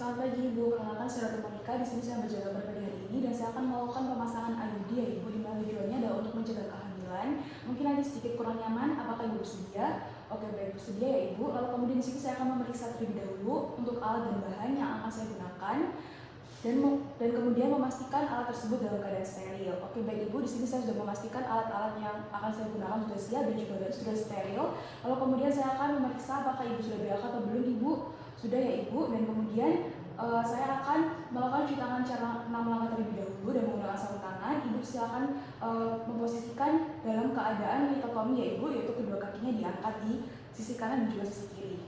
Selamat pagi Ibu, perkenalkan saya Dr. Monica. Di sini saya berjaga pada hari ini dan saya akan melakukan pemasangan IUD ya Ibu, di mana tujuannya adalah untuk mencegah kehamilan. Mungkin ada sedikit kurang nyaman, apakah Ibu bersedia? Oke, baik, bersedia ya Ibu. Lalu kemudian di sini saya akan memeriksa terlebih dahulu untuk alat dan bahan yang akan saya gunakan dan kemudian memastikan alat tersebut dalam keadaan steril. Oke, baik Ibu, di sini saya sudah memastikan alat-alat yang akan saya gunakan sudah siap dan juga sudah steril. Lalu kemudian saya akan memeriksa apakah Ibu sudah BAK atau belum Ibu. Sudah ya Ibu, dan kemudian saya akan melakukan cuci tangan cara 6 langkah terlebih dahulu dan menggunakan sarung tangan. Ibu silakan memposisikan dalam keadaan litotomi ya Ibu, yaitu kedua kakinya diangkat di sisi kanan dan juga sisi kiri.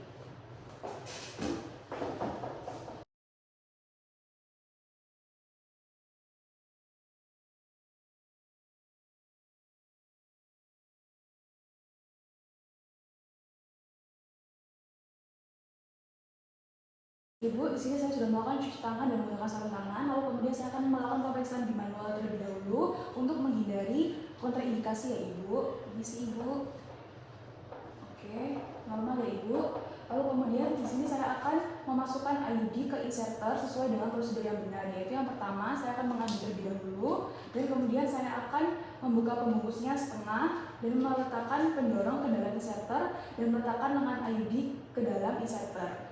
Ibu, di sini saya sudah melakukan cuci tangan dan menggunakan sarung tangan, lalu kemudian saya akan melakukan pemeriksaan di manual terlebih dahulu untuk menghindari kontraindikasi ya Ibu. Permisi Ibu. Oke, normal ya Ibu. Lalu kemudian di sini saya akan memasukkan IUD ke inserter sesuai dengan prosedur yang benar, yaitu yang pertama saya akan mengambil terlebih dahulu dan kemudian saya akan membuka pembungkusnya setengah dan meletakkan pendorong ke dalam inserter dan meletakkan lengan IUD ke dalam inserter.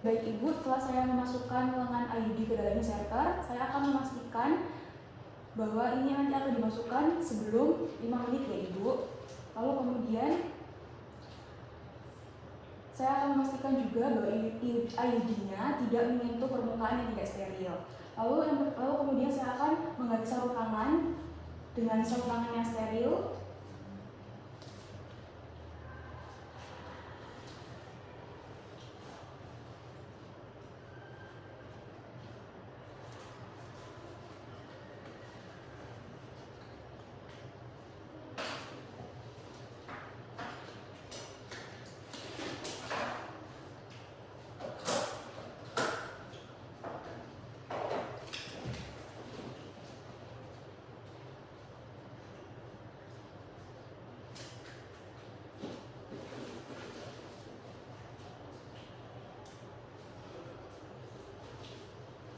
Baik Ibu, setelah saya memasukkan lengan IUD ke dalam inserter, saya akan memastikan bahwa ini nanti akan dimasukkan sebelum 5 menit ya Ibu. Lalu kemudian saya akan memastikan juga bahwa IUD-nya tidak menyentuh permukaan yang tidak steril. Lalu kemudian saya akan mengganti sarung tangan dengan sarung tangan yang steril.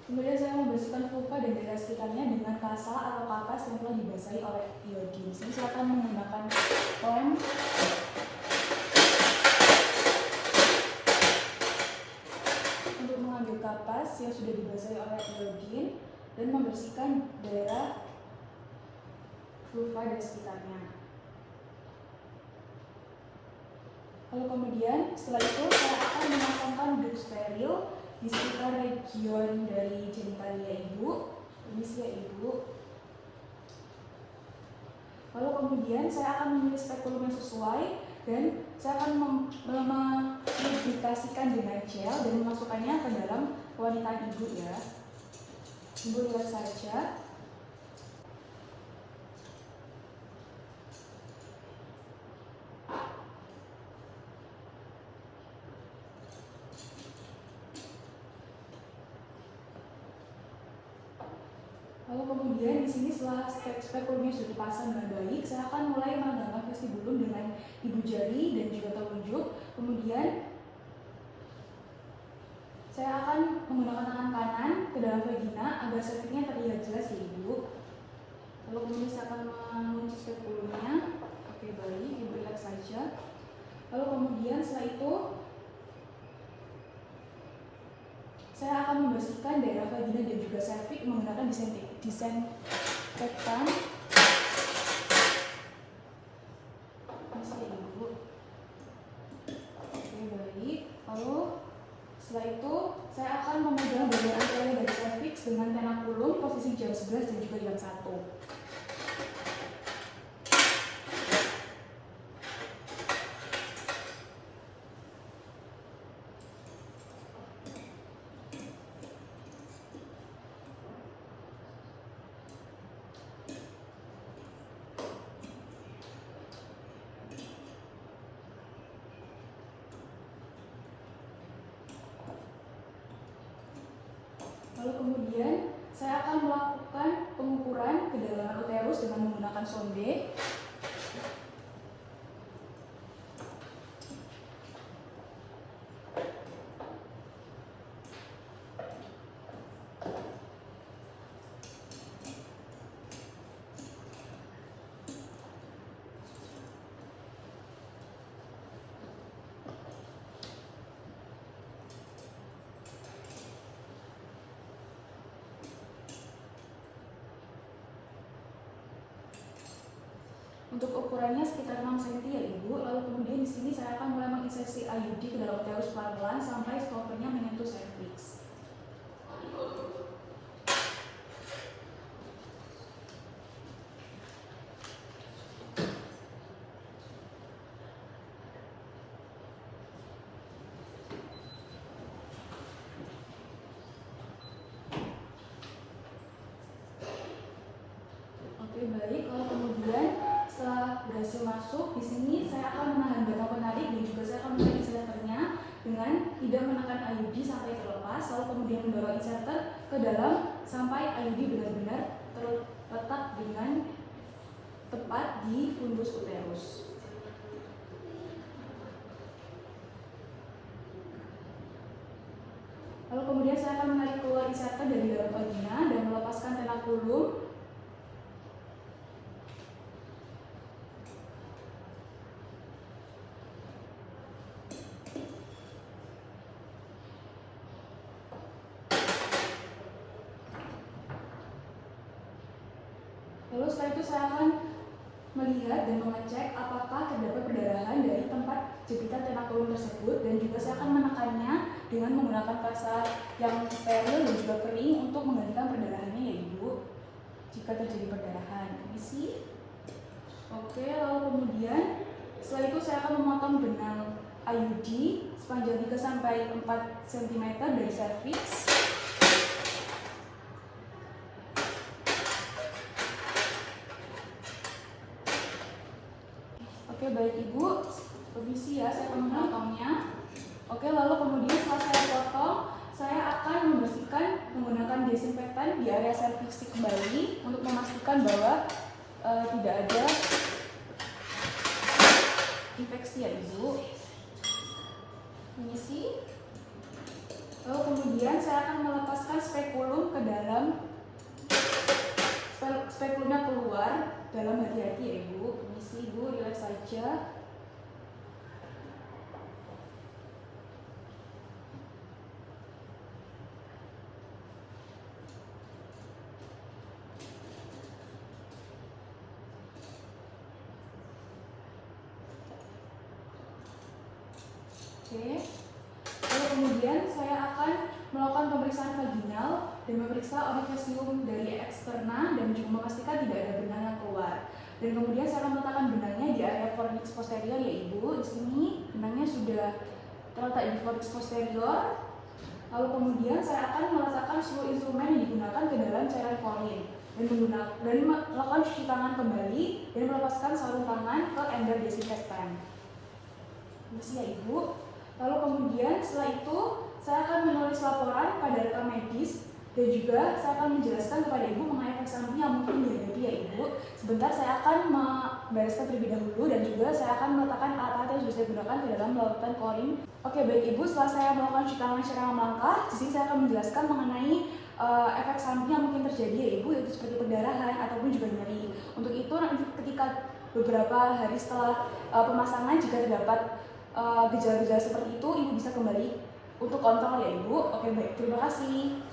Kemudian saya membersihkan vulva dan daerah sekitarnya dengan kasa atau kapas yang telah dibasahi oleh iodin. Di sini silakan menggunakan lem untuk mengambil kapas yang sudah dibasahi oleh iodin dan membersihkan daerah vulva dan sekitarnya. Lalu kemudian setelah itu saya akan memasangkan duk steril di sekitar region dari genitalia Ibu. Permisi ya Ibu. Lalu kemudian saya akan memilih spekulum yang sesuai dan saya akan memaplikasikan dengan gel dan memasukkannya ke dalam kewanitaan Ibu ya. Ibu lihat saja. Lalu kemudian di sini setelah spekulumnya sudah dipasang dengan baik, saya akan mulai menegangkan vestibulum dengan ibu jari dan juga telunjuk. Kemudian saya akan menggunakan tangan kanan ke dalam vagina agar cervixnya terlihat jelas ya Ibu. Lalu kemudian saya akan mengunci spekulumnya. Oke, baik, Ibu relax saja. Lalu kemudian setelah itu saya akan membersihkan daerah vagina dan juga serviks menggunakan disinfektan. Masih ya Ibu. Oke, baik. Lalu setelah itu saya akan memegang bagian anterior dari serviks dengan tenakulum posisi jam 11 dan juga jam 1. Lalu kemudian saya akan melakukan pengukuran kedalaman uterus dengan menggunakan sonde. Untuk ukurannya sekitar 6 cm ya Ibu. Lalu kemudian di sini saya akan mulai menginsersi IUD ke dalam uterus pelan-pelan sampai stoppernya menyentuh cervix. Oke, baik. Lalu kemudian setelah berhasil masuk, di sini saya akan menahan batang penarik dan juga saya akan menarik inserternya dengan tidak menekan IUD sampai terlepas, lalu kemudian mendorong inserter ke dalam sampai IUD benar-benar terletak dengan tepat di fundus uterus. Lalu kemudian saya akan menarik keluar inserter dari dalam vagina dan melepaskan tenakulum. Lalu setelah itu saya akan melihat dan mengecek apakah terdapat perdarahan dari tempat jepitan tenakulum tersebut, dan juga saya akan menekannya dengan menggunakan pasar yang steril dan juga kering untuk menghentikan perdarahannya ya Ibu jika terjadi perdarahan. Permisi. Oke, lalu kemudian setelah itu saya akan memotong benang IUD sepanjang 3-4 cm dari cervix. Oke, baik Ibu, permisi ya, saya akan memotongnya. Oke, lalu kemudian setelah saya potong, saya akan membersihkan menggunakan desinfektan di area cervix kembali untuk memastikan bahwa tidak ada infeksi ya Ibu. Permisi. Lalu kemudian saya akan melepaskan spekulum ke dalam, spekulumnya keluar dalam hati-hati ya Ibu. Permisi Ibu, relax saja. Oke. Lalu kemudian saya akan melakukan pemeriksaan vaginal dan memeriksa orificium dari eksterna dan juga memastikan tidak ada benang yang keluar. Dan kemudian saya akan meletakkan benangnya di area fornix posterior ya Ibu. Di sini benangnya sudah terletak di fornix posterior. Lalu kemudian saya akan meletakkan seluruh instrumen yang digunakan ke dalam cairan Collin dan melakukan cuci tangan kembali dan melepaskan sarung tangan ke ember desinfektan. Permisi ya Ibu. Lalu kemudian setelah itu saya akan menulis laporan pada rekam medis dan juga saya akan menjelaskan kepada Ibu mengenai efek samping yang mungkin dihadapi ya Ibu. Sebentar saya akan membereskan terlebih dahulu dan juga saya akan meletakkan alat-alat yang sudah saya gunakan ke dalam larutan Collin. Oke, baik Ibu, setelah saya melakukan cuci tangan secara melangkah, di sini saya akan menjelaskan mengenai efek samping yang mungkin terjadi ya Ibu, yaitu seperti perdarahan ataupun juga nyeri. Untuk itu nanti ketika beberapa hari setelah pemasangan, jika terdapat gejala-gejala seperti itu, Ibu bisa kembali untuk kontrol ya Ibu. Oke, baik, terima kasih.